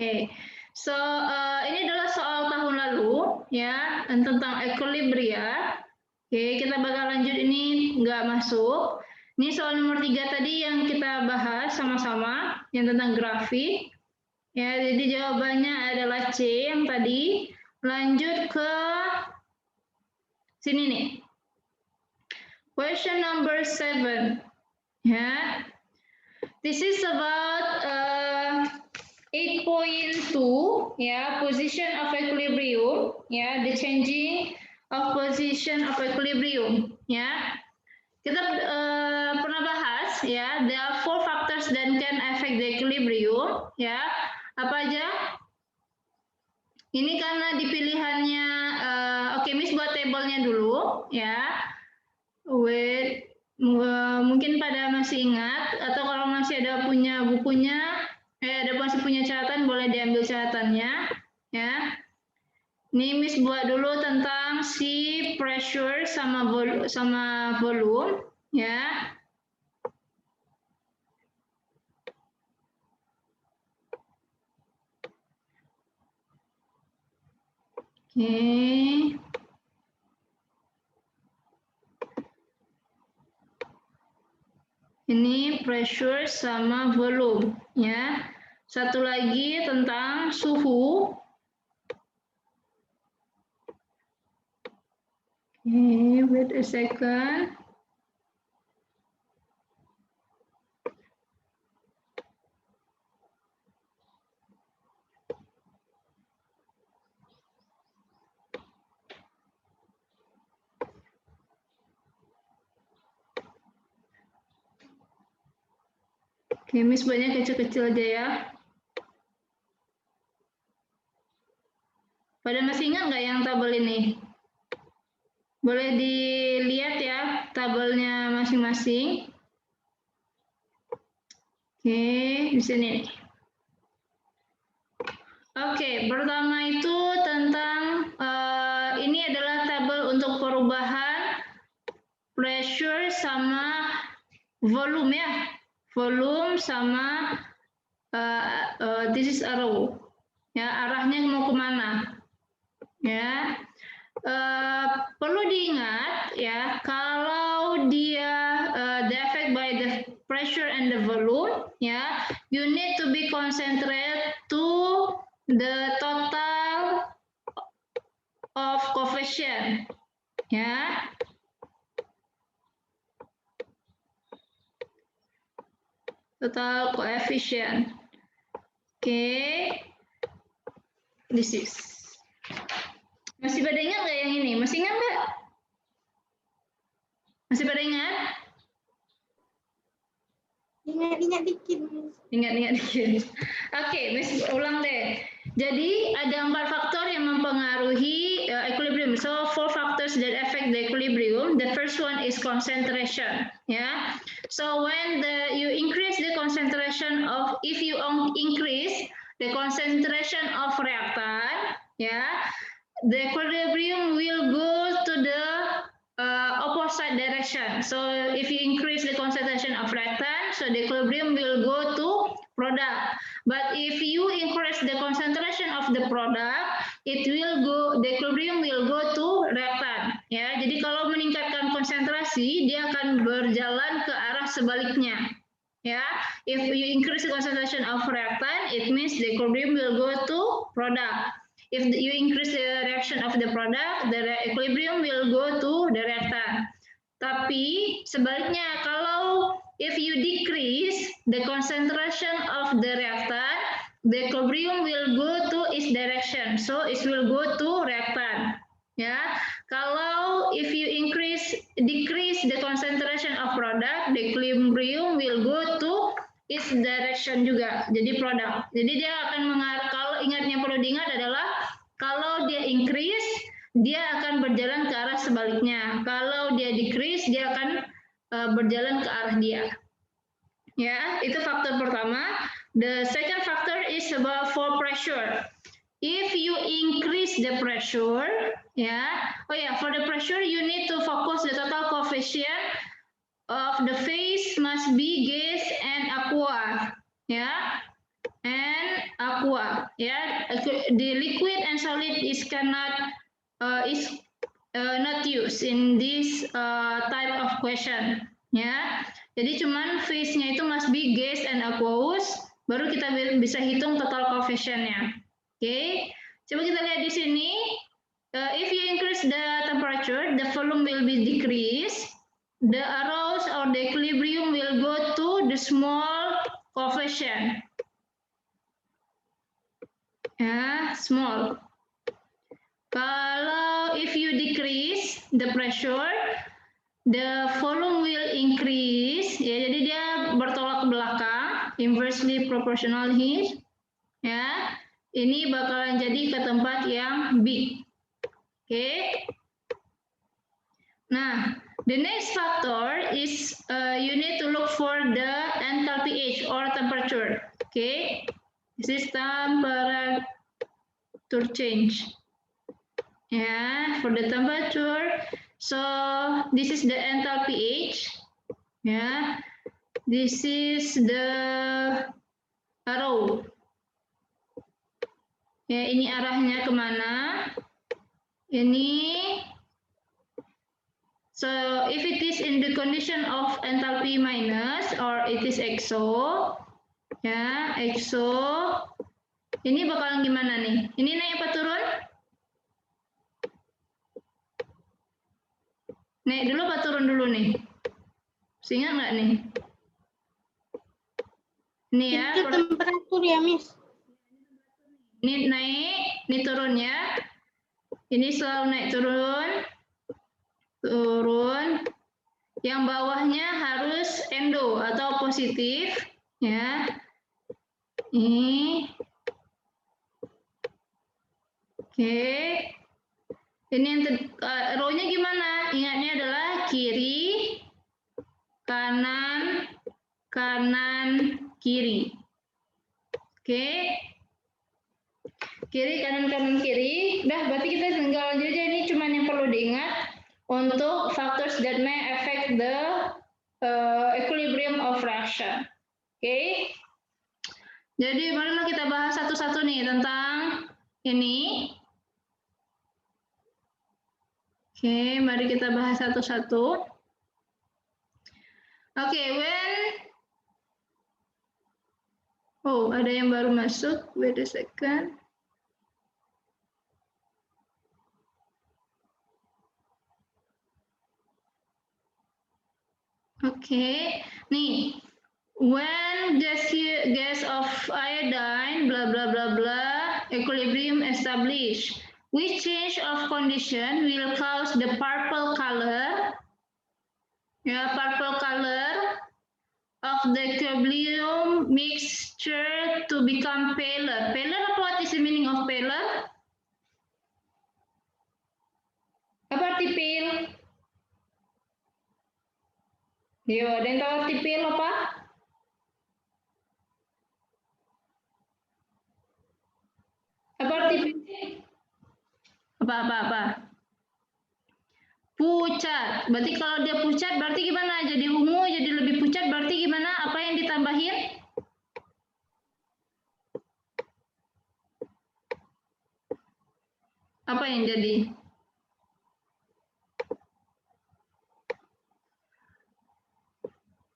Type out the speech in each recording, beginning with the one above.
Oke, so ini adalah soal tahun lalu ya tentang equilibria. Oke, kita bakal lanjut ini nggak masuk. Ini soal nomor 3 tadi yang kita bahas sama-sama yang tentang grafik. Ya, jadi jawabannya adalah C yang tadi. Lanjut ke sini nih. Question number 7. Ya. This is about 8.2 ya, position of equilibrium ya, the changing of position of equilibrium ya. Kita pernah bahas ya, there are 4 factors that can affect the equilibrium ya. Apa aja? Ini karena di pilihannya oke, Miss buat tabelnya dulu ya. Wait, mungkin pada masih ingat atau kalau masih ada punya bukunya, masih punya catatan boleh diambil catatannya ya. Ini Miss buat dulu tentang si pressure sama volume ya. Oke. Ini pressure sama volume ya. Satu lagi tentang suhu. Okay, wait a second. Oke, Miss buatnya kecil-kecil aja ya. Pada masih ingat nggak yang tabel ini? Boleh dilihat ya tabelnya masing-masing. Oke, di sini. Oke, pertama itu tentang ini adalah tabel untuk perubahan pressure sama volume ya. Volume sama this is arrow. Ya, arahnya mau kemana? Ya. Perlu diingat ya, kalau dia the effect by the pressure and the volume ya, you need to be concentrate to the total of coefficient ya. Total coefficient. Oke. This is. Masih pada ingat nggak yang ini? Masih ingat nggak? Masih pada ingat? Ingat-ingat dikit. Ingat-ingat dikit. Oke, Miss ulang deh. Jadi ada 4 faktor yang mempengaruhi equilibrium. So 4 factors that affect the equilibrium. The first one is concentration. Ya. So when you increase the concentration of, if you increase the concentration of reactant, ya, the equilibrium will go to the opposite direction. So if you increase the concentration of reactant, so the equilibrium will go to product. But if you increase the concentration of the product, it will go, the equilibrium will go to reactant. Ya, jadi kalau meningkatkan konsentrasi, dia akan berjalan ke arah sebaliknya. Ya, if you increase the concentration of reactant, it means the equilibrium will go to product. If you increase the reaction of the product, the equilibrium will go to the reactant. Tapi sebaliknya, kalau if you decrease the concentration of the reactant, the equilibrium will go to its direction. So it will go to reactant. Ya, kalau if you decrease the concentration of product, the equilibrium will go to its direction juga. Jadi produk. Jadi dia akan mengarah. Kalau ingatnya perlu diingat adalah kalau dia increase, dia akan berjalan ke arah sebaliknya. Kalau dia decrease, dia akan berjalan ke arah dia. Ya, itu faktor pertama. The second factor is about for pressure. If you increase the pressure, for the pressure you need to focus the total coefficient of the phase must be gas and aqua, ya. And aqua. Ya, the liquid and solid is not used in this type of question. Ya, jadi cuman phase-nya itu must be gas and aqueous, baru kita bisa hitung total coefficient-nya. Oke, coba kita lihat di sini. If you increase the temperature, the volume will be decreased. The arrows or the equilibrium will go to the small coefficient. Ya, small. Kalau if you decrease the pressure, the volume will increase. Ya, jadi dia bertolak ke belakang, inversely proportional here. Ya, ini bakalan jadi ke tempat yang big. Oke. Nah, the next factor is you need to look for the enthalpy H or temperature. Okay, this is temperature change. Yeah, for the temperature. So this is the enthalpy H. Yeah, this is the arrow. Ya, ini arahnya kemana? Ini. So if it is in the condition of enthalpy minus or it is exo, ya exo, ini bakalan gimana nih? Ini naik apa turun? Naik dulu apa turun dulu nih? Ingat nggak nih? Ini ya. Itu temperatur ya, Miss. Ini naik, ini turun ya. Ini selalu naik turun. Turun, yang bawahnya harus endo atau positif, ya. Ini, oke. Ini yang row-nya gimana? Ingatnya adalah kiri, kanan, kanan, kiri. Oke. Kiri, kanan, kanan, kiri. Udah, berarti kita tinggal lanjut aja. Ini cuma yang perlu diingat untuk factors that may affect the equilibrium of reaction. Oke. Jadi marilah kita bahas satu-satu nih tentang ini. Oke, mari kita bahas satu-satu. Oke, oh, ada yang baru masuk. Wait a second. Oke, nih, when gas of iodine, blah blah blah blah, equilibrium established, which change of condition will cause the purple color, purple color of the equilibrium mixture to become paler. Paler, what is the meaning of paler? Apa arti pale? Yo, ada yang tahu arti pale apa? Apa arti pale? Apa? Pucat. Berarti kalau dia pucat, berarti gimana? Jadi ungu, jadi lebih pucat, berarti gimana? Apa yang ditambahin? Apa yang jadi?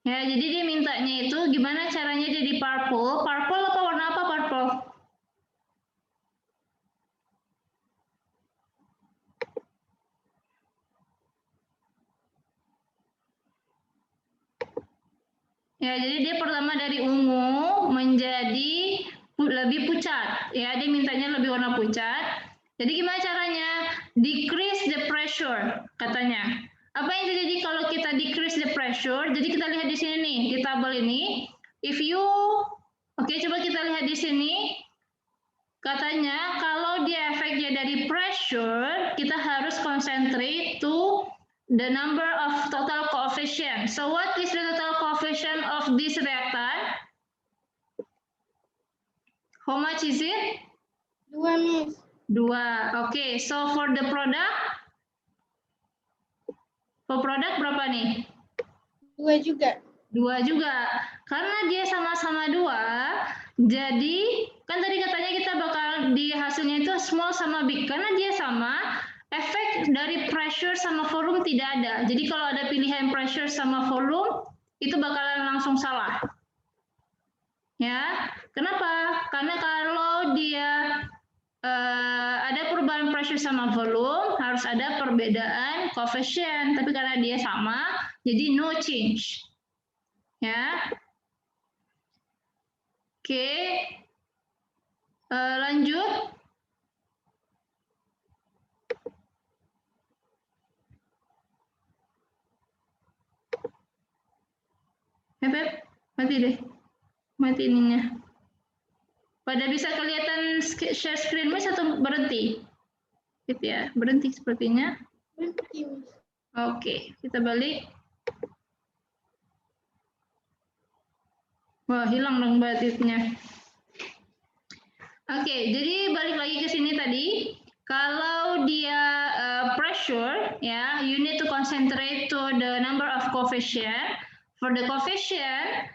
Ya, jadi dia mintanya itu gimana caranya jadi purple. Purple apa warna apa purple? Ya, jadi dia pertama dari ungu menjadi lebih pucat. Ya, dia mintanya lebih warna pucat. Jadi gimana caranya? Decrease the pressure, katanya. Apa yang terjadi kalau kita decrease the pressure? Jadi kita lihat di sini nih, di tabel ini. If you, oke, coba kita lihat di sini. Katanya kalau dia efeknya dari pressure, kita harus concentrate to the number of total coefficient. So what is the total coefficient of this reactant? How much is it? 2, Miss. 2. Oke, so for the product? For product berapa nih? 2 juga. 2 juga. Karena dia sama-sama 2, Jadi kan tadi katanya kita bakal di hasilnya itu small sama big, karena dia sama, efek dari pressure sama volume tidak ada. Jadi kalau ada pilihan pressure sama volume itu bakalan langsung salah. Ya, kenapa? Karena kalau dia ada perubahan pressure sama volume, harus ada perbedaan coefficient. Tapi karena dia sama, jadi no change. Ya. Oke. Lanjut. Beb, mati deh. Mati ininya. Pada bisa kelihatan share screen Miss atau berhenti? Gitu ya, berhenti sepertinya. Berhenti, Miss. Oke, kita balik. Wah, hilang dong batiknya. Oke, jadi balik lagi ke sini tadi. Kalau dia pressure, ya, you need to concentrate to the number of coefficient. For the coefficient,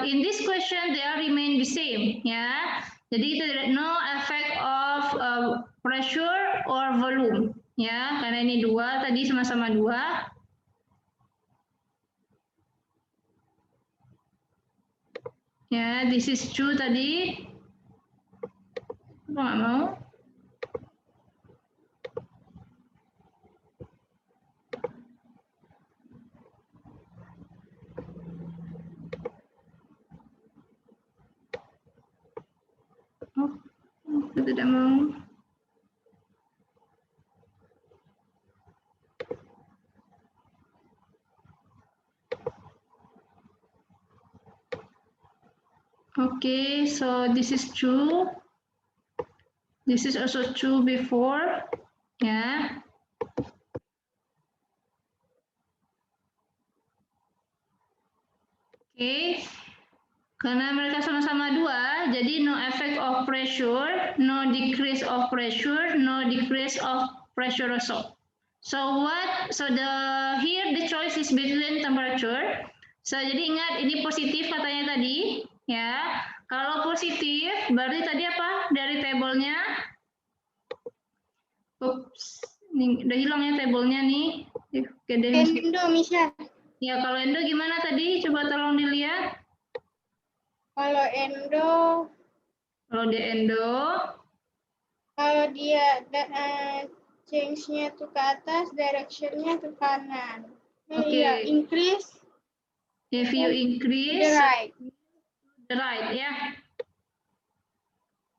in this question they are remain the same, ya. Jadi kita no effect of pressure or volume, ya, karena ini dua tadi sama-sama dua. Ya, this is true tadi. Nggak mau. Oh, aku tidak mau. Okay, so this is true. This is also true before, ya. Okay, karena mereka sama-sama dua, jadi no effect of pressure, no decrease of pressure, no decrease of pressure also. So what? So here the choice is between temperature. So jadi ingat ini positif katanya tadi, ya. Kalau positif berarti tadi apa? Dari tabelnya. Ups, ini udah hilang ya tabelnya nih. Oke deh. Endo, Misha. Ya, kalau endo gimana tadi? Coba tolong dilihat. Kalau endo, Kalau di endo, kalau dia change-nya tuh ke atas, direction-nya ke kanan. Oke. Iya, increase. If you increase, The right. the right, ya.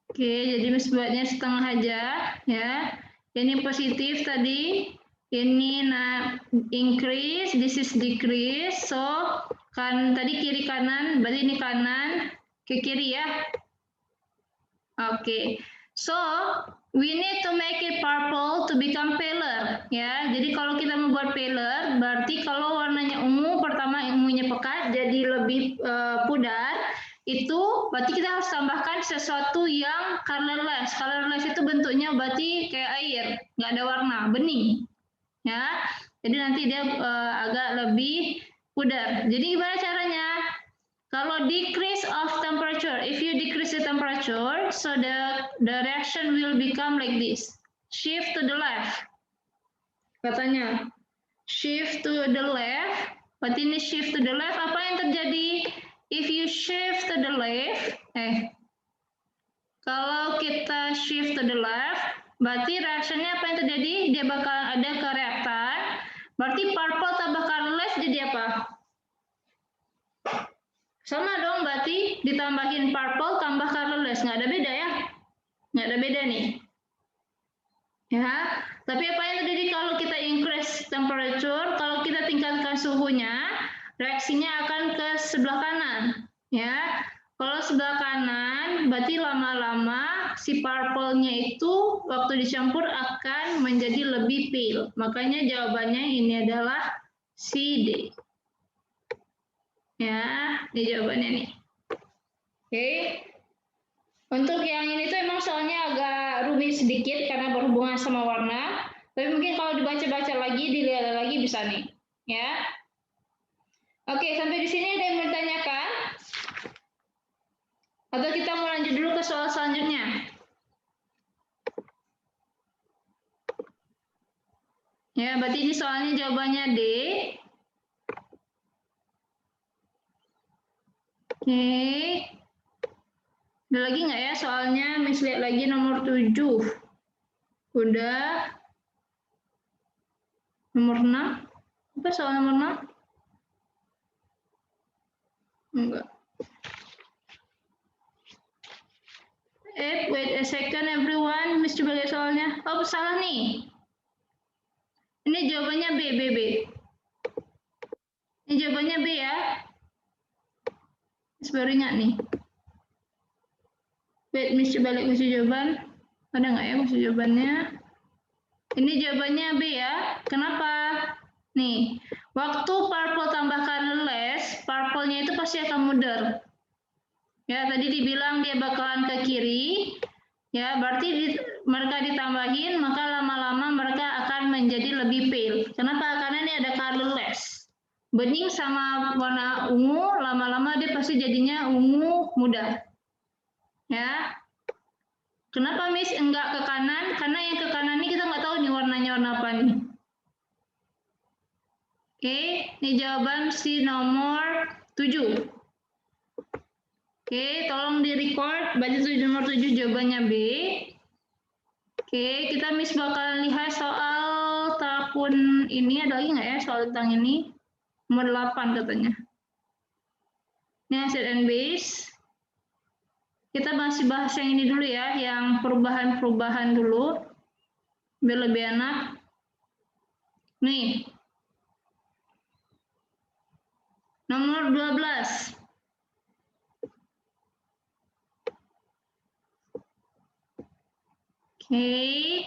Oke, jadi buatnya setengah aja, ya. Ini positif tadi, ini increase, this is decrease. So kan tadi kiri kanan, berarti ini kanan ke kiri ya. Oke, so we need to make it purple to become paler, ya. Jadi kalau kita membuat paler, berarti kalau warnanya ungu, pertama ungunya pekat, jadi lebih pudar. Itu berarti kita harus tambahkan sesuatu yang colorless. Colorless itu bentuknya berarti kayak air, nggak ada warna, bening, ya. Jadi nanti dia agak lebih pudar. Jadi gimana caranya? Kalau decrease of temperature, if you decrease the temperature, so the reaction will become like this. Shift to the left. Katanya, shift to the left. Berarti ini shift to the left, apa yang terjadi? If you shift to the left, kalau kita shift to the left, berarti reaksinya apa yang terjadi? Dia bakal ada ke reaktan. Berarti purple tambah colorless jadi apa? Sama dong, berarti ditambahin purple tambah colorless. Nggak ada beda ya? Nggak ada beda nih. Ya, tapi apa yang terjadi kalau kita increase temperature, kalau kita tingkatkan suhunya, reaksinya akan ke sebelah kanan. Ya, kalau sebelah kanan, berarti lama-lama si purple-nya itu waktu dicampur akan menjadi lebih pale. Makanya jawabannya ini adalah C, D. Ya, ini jawabannya nih. Oke. Untuk yang ini tuh emang soalnya agak rumit sedikit karena berhubungan sama warna. Tapi mungkin kalau dibaca-baca lagi, dilihat lagi bisa nih. Ya. Oke, sampai di sini ada yang bertanyakan? selanjutnya. Ya, berarti ini soalnya jawabannya D. Oke. Ada lagi nggak ya soalnya? Miss lihat lagi nomor 7. Udah. Nomor 6. Apa soal nomor 6? Enggak. Wait a second everyone. Miss coba lihat soalnya. Oh, salah nih. Ini jawabannya B. Ini jawabannya B ya. Miss baru ingat nih. Wait, Miss coba lihat kunci jawaban. Ada nggak ya kunci jawabannya? Ini jawabannya B ya. Kenapa? Nih, waktu purple tambah colorless, purple-nya itu pasti akan mundur. Ya, tadi dibilang dia bakalan ke kiri. Ya, berarti mereka ditambahin, maka lama-lama mereka akan menjadi lebih pale. Kenapa? Karena ini ada colorless. Bening sama warna ungu, lama-lama dia pasti jadinya ungu muda. Ya. Kenapa Miss enggak ke kanan? Karena yang ke kanan ini kita nggak tahu nih warnanya warna apa nih. Oke, ini jawaban si nomor 7. Oke, tolong di-record. Baca nomor 7 jawabannya B. Oke, kita Miss bakalan lihat soal tahun ini. Ada lagi nggak ya soal tentang ini? Nomor 8 katanya. Ini set and base. Kita masih bahas yang ini dulu ya, yang perubahan-perubahan dulu. Biar lebih enak. Nih. Nomor 12. Oke.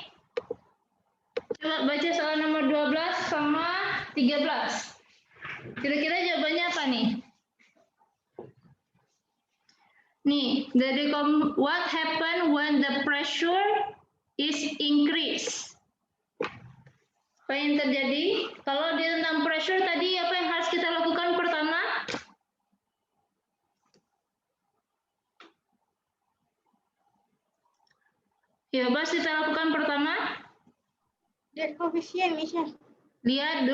Coba baca soal nomor 12 sama 13. Kira-kira jawabannya apa nih? Nih, what happen when the pressure is increased? Apa yang terjadi? Kalau di tentang pressure tadi apa yang harus kita lakukan pertama? Ya, apa kita lakukan pertama? Lihat koefisien, Misha. Lihat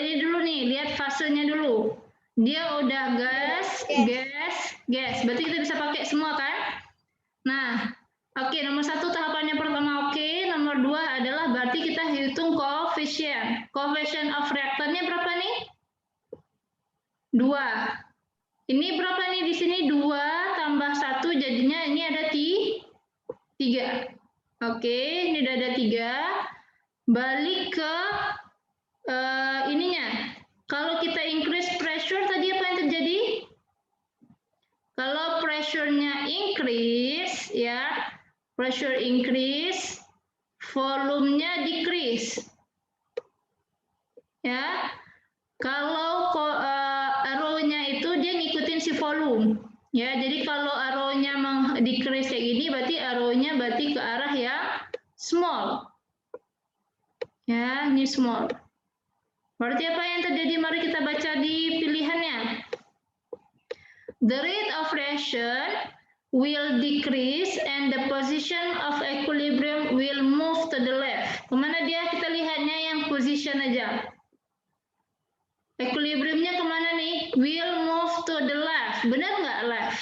ini dulu nih, lihat fasenya dulu. Dia udah gas. Berarti kita bisa pakai semua kan? Nah, oke, nomor 1 tahapannya pertama oke. Nomor 2 adalah berarti kita hitung koefisien. Coefficient of reaktornya berapa nih? 2. Ini berapa nih di sini? 2 tambah 1 jadinya ini ada 3. Oke, ini udah ada 3. Balik ke ininya. Kalau kita increase pressure tadi apa yang terjadi? Kalau pressure-nya increase ya, pressure increase, volumenya decrease. Ya. Kalau arrow-nya itu dia ngikutin si volume. Ya, jadi kalau arrow-nya decrease kayak gini berarti arrow-nya berarti ke arah yang small. Ya, ini small. Berarti apa yang terjadi? Mari kita baca di pilihannya. The rate of reaction will decrease and the position of equilibrium will move to the left. Kemana dia? Kita lihatnya yang position aja. Equilibriumnya kemana nih? Will move to the left. Benar nggak left?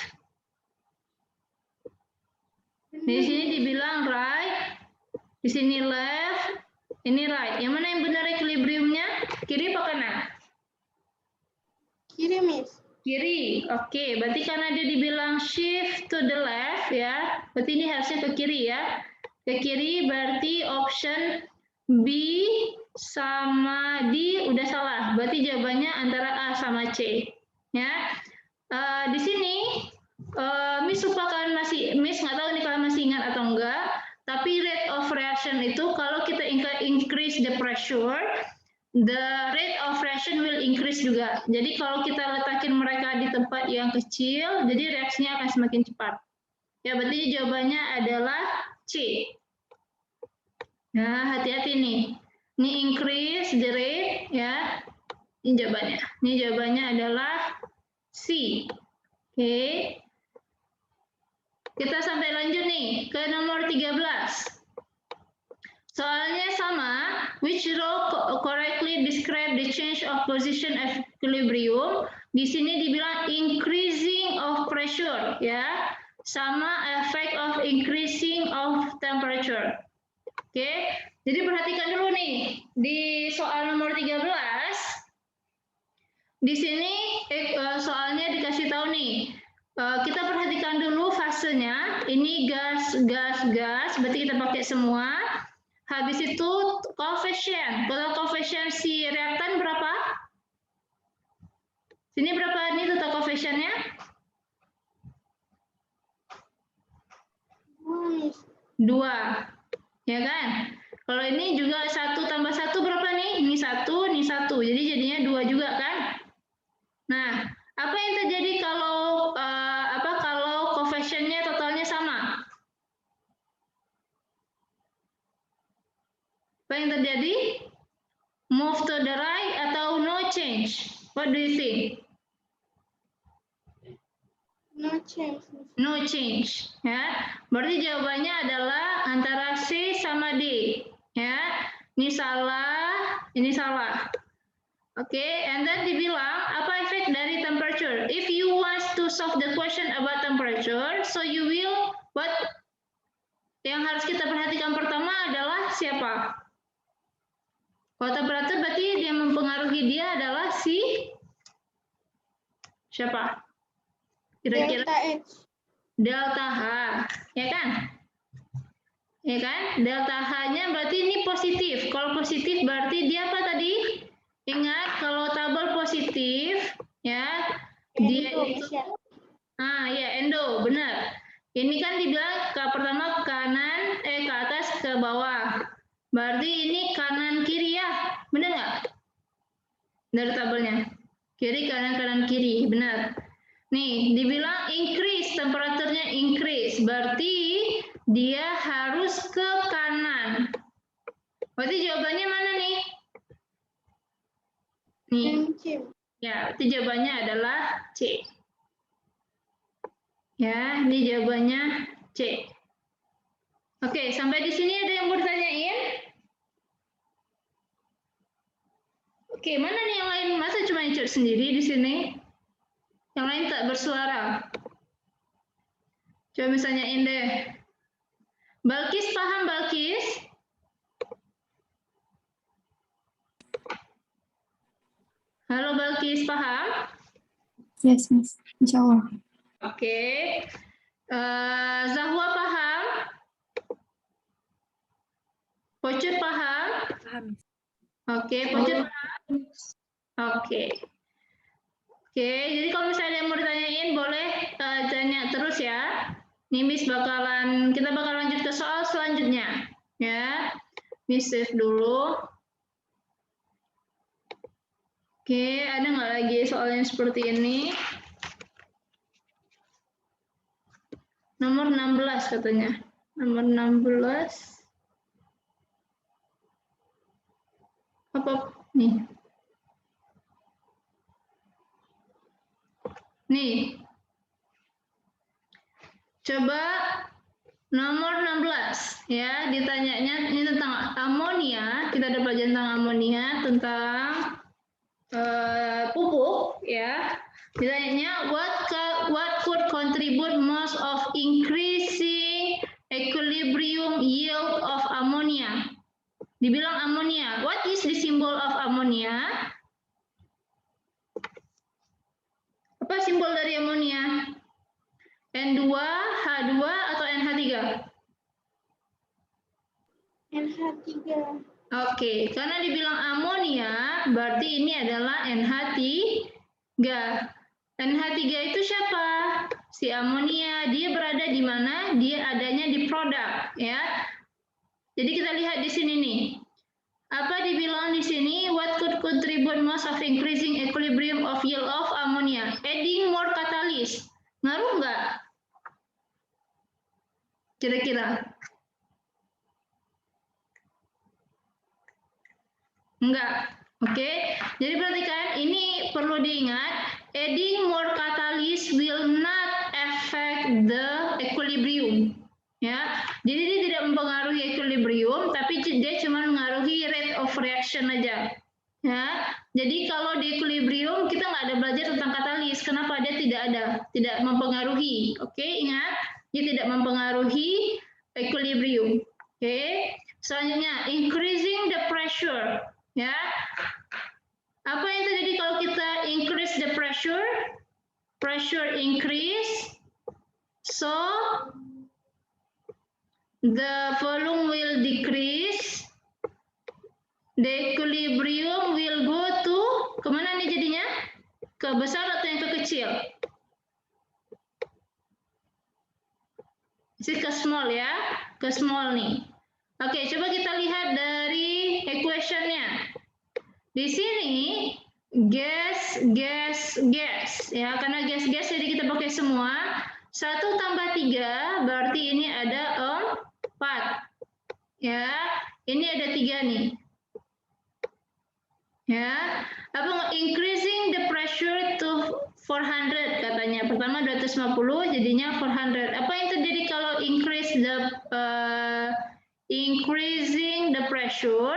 Di sini dibilang right, di sini left, ini right. Yang mana yang benar equilibriumnya? Kiri apa kanan? Kiri, Miss. Kiri. Oke, berarti karena dia dibilang shift to the left ya, berarti ini harusnya ke kiri ya. Ke kiri berarti option B sama D udah salah. Berarti jawabannya antara A sama C. Ya. Di sini Miss nggak tahu nih kalian masih ingat atau enggak, tapi rate of reaction itu kalau kita increase the pressure, the rate of reaction will increase juga. Jadi kalau kita letakin mereka di tempat yang kecil, jadi reaksinya akan semakin cepat. Ya, berarti jawabannya adalah C. Nah, hati-hati nih. Ini increase the rate, ya. Ini jawabannya. Ini jawabannya adalah C. Oke. Kita sampai lanjut nih ke nomor 13. Soalnya sama, which row correctly describe the change of position of equilibrium? Di sini dibilang increasing of pressure, ya, sama effect of increasing of temperature. Oke, jadi perhatikan dulu nih di soal nomor 13. Di sini soalnya dikasih tahu nih. Kita perhatikan dulu fasenya. Ini gas, gas, gas. Berarti kita pakai semua. Habis itu koefisien. Total koefisien si reaktan berapa? Sini berapa nih total koefisiennya? 2. Ya kan? Kalau ini juga 1 tambah 1 berapa nih? Ini 1, ini 1. Jadi jadinya 2 juga kan? Nah, apa yang terjadi kalau kalau koefisiennya totalnya sama? Apa yang terjadi? Move to the right atau no change? What do you think? No change. No change. Ya, berarti jawabannya adalah antara C sama D. Ya, ini salah, ini salah. Oke, and then dibilang apa efek dari temperature? If you want to solve the question about temperature, so you will what? Yang harus kita perhatikan pertama adalah siapa? Kalau temperatur berarti yang mempengaruhi dia adalah si siapa? Kira-kira Delta H. delta H, ya kan? Ya kan? Delta H-nya berarti ini positif. Kalau positif berarti dia apa tadi? Ingat kalau tabel positif, ya dia itu ya endo, benar. Ini kan dibilang pertama kanan ke atas ke bawah. Berarti ini kanan kiri ya, benar nggak? Dari tabelnya. Kiri kanan kanan kiri, benar. Nih, dibilang increase, temperaturnya increase. Berarti dia harus ke kanan. Berarti jawabannya mana nih? Nih. Ya, berarti jawabannya adalah C. Ya, ini jawabannya C. Oke, sampai di sini ada yang mau ditanyain? Oke, mana nih yang lain? Masa cuma Icuk sendiri di sini? Yang lain tak bersuara. Coba misalnya deh. Balkis paham, Balkis? Halo Balkis, paham? Yes, Miss. Insya Allah. Oke. Zahwa paham? Pocut paham? Paham. Oke, Pocut paham? Oke. Oke, jadi kalau misalnya ada yang mau ditanyain boleh tanya terus ya. Nih Miss kita bakal lanjut ke soal selanjutnya. Ya, Miss save dulu. Oke, ada nggak lagi soal yang seperti ini? Nomor 16 katanya. Nomor 16. Apa nih? Nih. Coba nomor 16 ya, ditanyanya ini tentang amonia, kita ada pelajaran tentang amonia, tentang pupuk ya. Ditanyanya what could contribute most of increasing equilibrium yield of ammonia? Dibilang amonia. What is the symbol of ammonia? Apa simbol dari amonia? N2, H2, atau NH3? NH3. Oke, karena dibilang amonia, berarti ini adalah NH3. NH3 itu siapa? Si amonia. Dia berada di mana? Dia adanya di produk, ya. Jadi kita lihat di sini nih. Apa dibilang di sini? What could contribute most of increasing equilibrium of yield of ammonia? Adding more catalyst. Ngaruh nggak? Kira-kira? Enggak. Oke. Jadi perhatikan, ini perlu diingat, adding more catalyst will not affect the equilibrium Ya, jadi dia tidak mempengaruhi equilibrium, tapi dia cuma mengaruhi rate of reaction aja. Ya, jadi kalau di equilibrium kita nggak ada belajar tentang katalis. Kenapa dia tidak mempengaruhi? Oke, ingat dia tidak mempengaruhi equilibrium. Oke, selanjutnya increasing the pressure. Ya, apa yang terjadi kalau kita increase the pressure? Pressure increase, so the volume will decrease, the equilibrium will go to, kemana nih jadinya? Ke besar atau yang ke kecil? Ini ke small ya, ke small nih. Oke, coba kita lihat dari equation-nya. Di sini gas, ya karena gas jadi kita pakai semua. 1 tambah 3 berarti ini ada 4. Ya, ini ada 3 nih. Ya, apa increasing the pressure to 400 katanya. Pertama 250 jadinya 400. Apa yang terjadi kalau increasing the pressure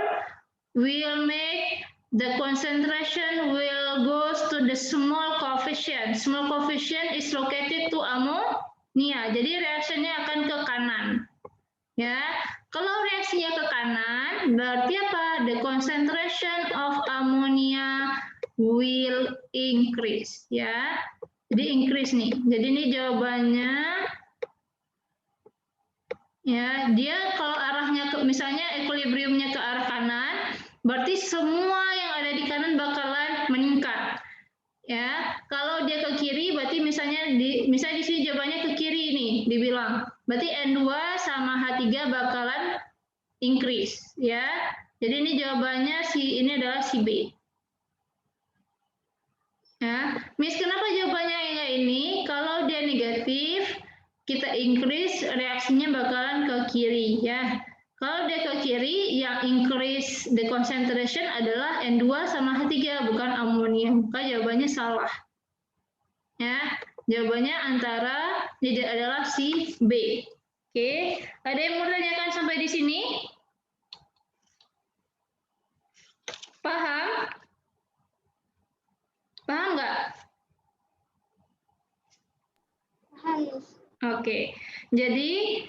will make the concentration will goes to the small coefficient. Small coefficient is located to ammonia. Jadi reaksinya akan ke kanan. Ya, kalau reaksinya ke kanan, berarti apa? The concentration of ammonia will increase. Ya, jadi increase nih. Jadi ini jawabannya. Ya, dia kalau arahnya ke, misalnya equilibriumnya ke arah kanan, berarti semua yang ada di kanan bakalan meningkat. Ya, kalau dia ke kiri, berarti misalnya di sini jawabannya ke kiri nih, dibilang. Berarti N2 sama H3 bakalan increase, ya. Jadi ini jawabannya ini adalah si B. Ya, Miss, kenapa jawabannya yang ini? Kalau dia negatif, kita increase, reaksinya bakalan ke kiri, ya. Kalau dia ke kiri, yang increase the concentration adalah N2 sama H3, bukan amonia. Maka jawabannya salah. Ya, jawabannya antara adalah si B. Oke, ada yang mau tanyakan sampai di sini? Paham? Paham nggak? Paham, Miss. Oke, jadi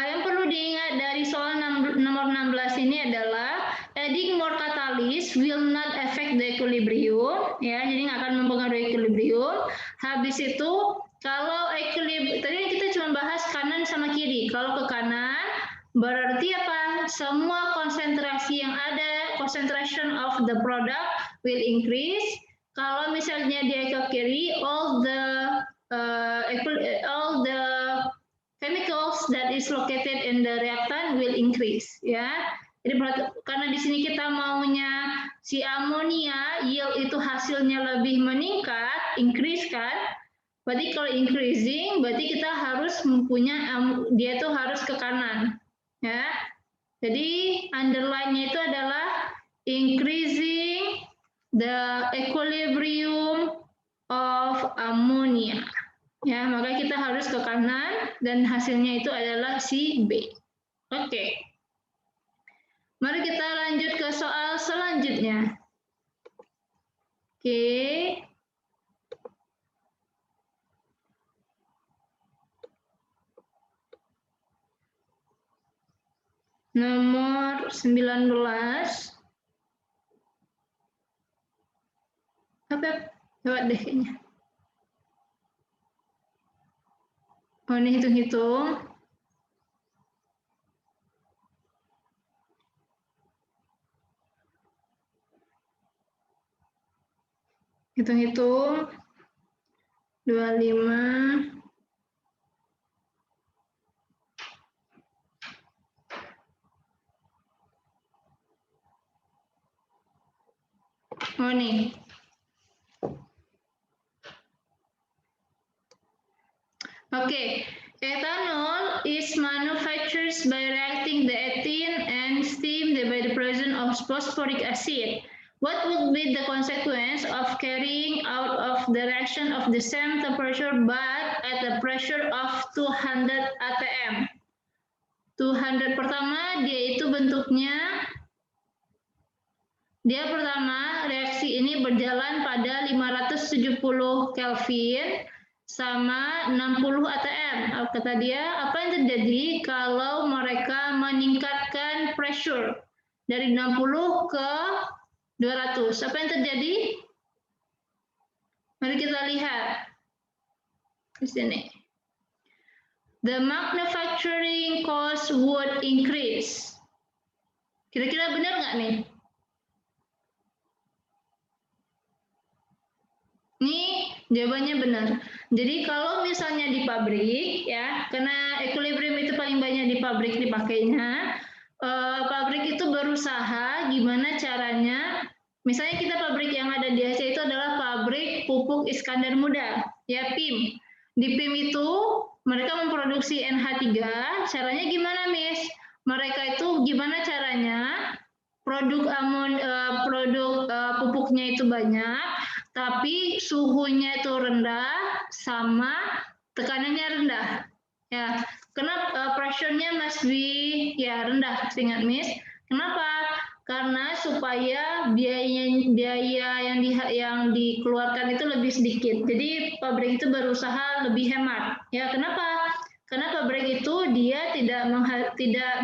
yang perlu diingat dari soal nomor 16 ini adalah adding more catalyst will not affect the equilibrium, ya, jadi nggak akan mempengaruhi equilibrium. Habis itu kalau equilibrium, tadi kita cuma bahas kanan sama kiri. Kalau ke kanan berarti apa? Semua konsentrasi yang ada, concentration of the product will increase. Kalau misalnya dia ke kiri, all the chemicals that is located in the reactant will increase, ya. Jadi karena di sini kita maunya si amonia yield itu hasilnya lebih meningkat, increase kan? Berarti kalau increasing, berarti kita harus dia tuh harus ke kanan, ya. Jadi underline-nya itu adalah increasing the equilibrium of ammonia. Ya, maka kita harus ke kanan dan hasilnya itu adalah si B. Oke. Mari kita lanjut ke soal selanjutnya. Oke. Nomor 19. Apa? Lewat deh kayaknya. Oh, ini hitung-hitung. Hitung-hitung. 25. Oh, nih. Okay, ethanol is manufactured by reacting the ethene and steam by the presence of phosphoric acid. What would be the consequence of carrying out of the reaction of the same temperature but at a pressure of 200 atm? 200 pertama dia itu bentuknya, dia pertama reaksi ini berjalan pada 570 Kelvin sama 60 atm. Kata dia, apa yang terjadi kalau mereka meningkatkan pressure dari 60 ke 200? Apa yang terjadi? Mari kita lihat di sini. The manufacturing cost would increase. Kira-kira benar nggak nih? Ini jawabannya benar. Jadi kalau misalnya di pabrik ya, karena equilibrium itu paling banyak di pabrik dipakainya, pabrik itu berusaha gimana caranya. Misalnya kita pabrik yang ada di Aceh itu adalah pabrik pupuk Iskandar Muda, ya PIM. Di PIM itu mereka memproduksi NH3. Caranya gimana, Miss? Mereka itu gimana caranya? Produk pupuknya itu banyak, tapi suhunya itu rendah sama tekanannya rendah. Ya, kenapa pressure-nya must be ya rendah, ingat Miss. Kenapa? Karena supaya biaya yang dikeluarkan itu lebih sedikit. Jadi pabrik itu berusaha lebih hemat. Ya, kenapa? Karena pabrik itu dia tidak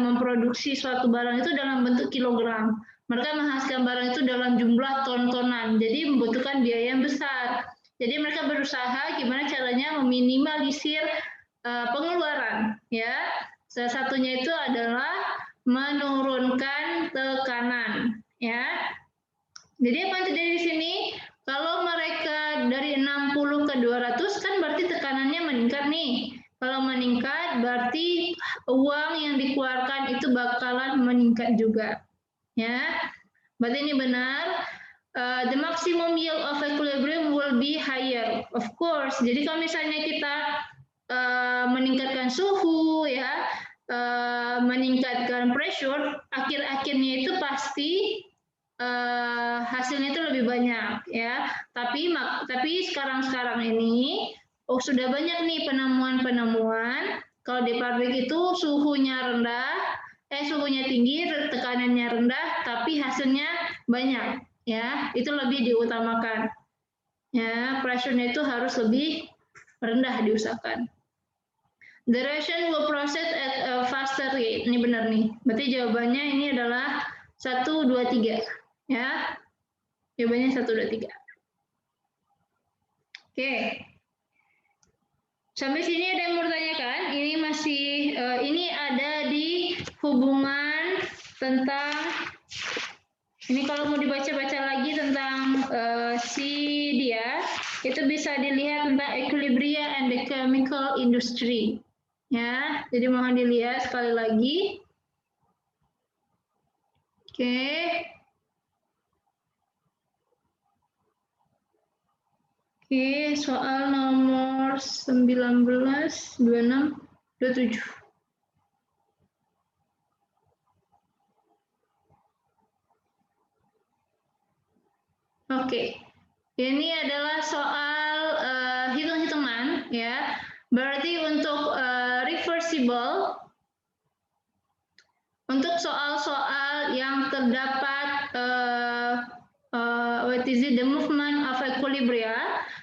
memproduksi suatu barang itu dalam bentuk kilogram. Mereka menghasilkan barang itu dalam jumlah ton-tonan. Jadi membutuhkan biaya yang besar. Jadi mereka berusaha gimana caranya meminimalisir pengeluaran. Ya, salah satunya itu adalah menurunkan tekanan, ya. Jadi apa yang terjadi di sini? Kalau mereka dari 60 ke 200 kan berarti tekanannya meningkat nih. Kalau meningkat berarti uang yang dikeluarkan itu bakalan meningkat juga, ya. Berarti ini benar. The maximum yield of equilibrium will be higher, of course. Jadi kalau misalnya kita meningkatkan suhu, ya. Meningkatkan pressure, akhir-akhirnya itu pasti hasilnya itu lebih banyak, ya. Tapi sekarang ini sudah banyak nih penemuan kalau di pabrik itu suhunya tinggi, tekanannya rendah, tapi hasilnya banyak, ya. Itu lebih diutamakan, ya. Pressure-nya itu harus lebih rendah diusahakan. The reaction will process at a faster rate. Ini benar nih. Berarti jawabannya ini adalah 1, 2, 3. Ya. Jawabannya 1, 2, 3. Oke. Sampai sini ada yang mau bertanyakan? Ini masih, ini ada di hubungan tentang, ini kalau mau dibaca-baca lagi tentang dia, itu bisa dilihat tentang equilibria and the chemical industry. Ya, jadi mohon dilihat sekali lagi. Oke. Oke, soal nomor 19, 26, 27. Oke. Ini adalah soal hitung-hitungan, ya. Berarti untuk reversible, untuk soal-soal yang terdapat the movement of equilibria,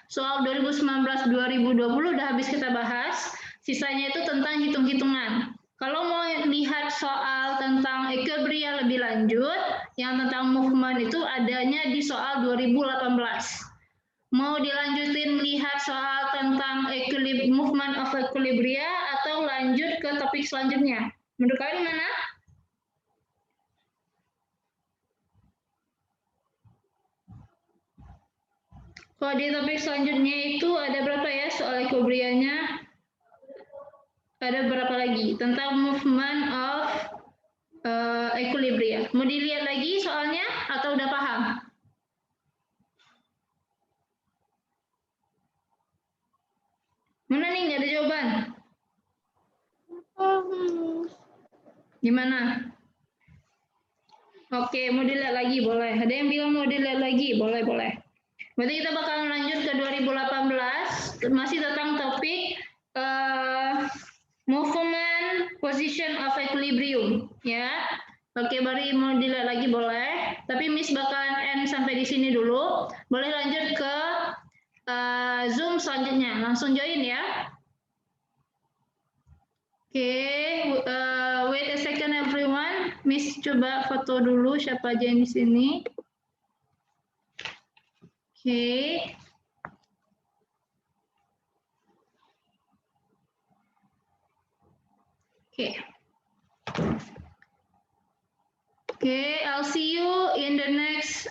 soal 2019-2020 udah habis kita bahas, sisanya itu tentang hitung-hitungan. Kalau mau lihat soal tentang equilibria lebih lanjut, yang tentang movement itu adanya di soal 2018. Mau dilanjutin melihat soal tentang movement of equilibria atau lanjut ke topik selanjutnya? Menurut kalian mana? Kalau di topik selanjutnya itu ada berapa ya soal equilibrianya? Ada berapa lagi? Tentang movement of equilibria. Mau dilihat lagi soalnya atau udah paham? Mana nih, nggak ada jawaban? Gimana? Oke, mau dilihat lagi boleh. Ada yang bilang mau dilihat lagi, boleh. Berarti kita bakal lanjut ke 2018, masih tentang topik movement, position of equilibrium. Ya. Oke, Bari mau dilihat lagi boleh. Tapi Miss bakalan end sampai di sini dulu. Boleh lanjut ke Zoom selanjutnya. Langsung join ya. Oke, wait a second everyone. Miss coba foto dulu siapa aja yang di sini. Oke. Oke. Okay, I'll see you in the next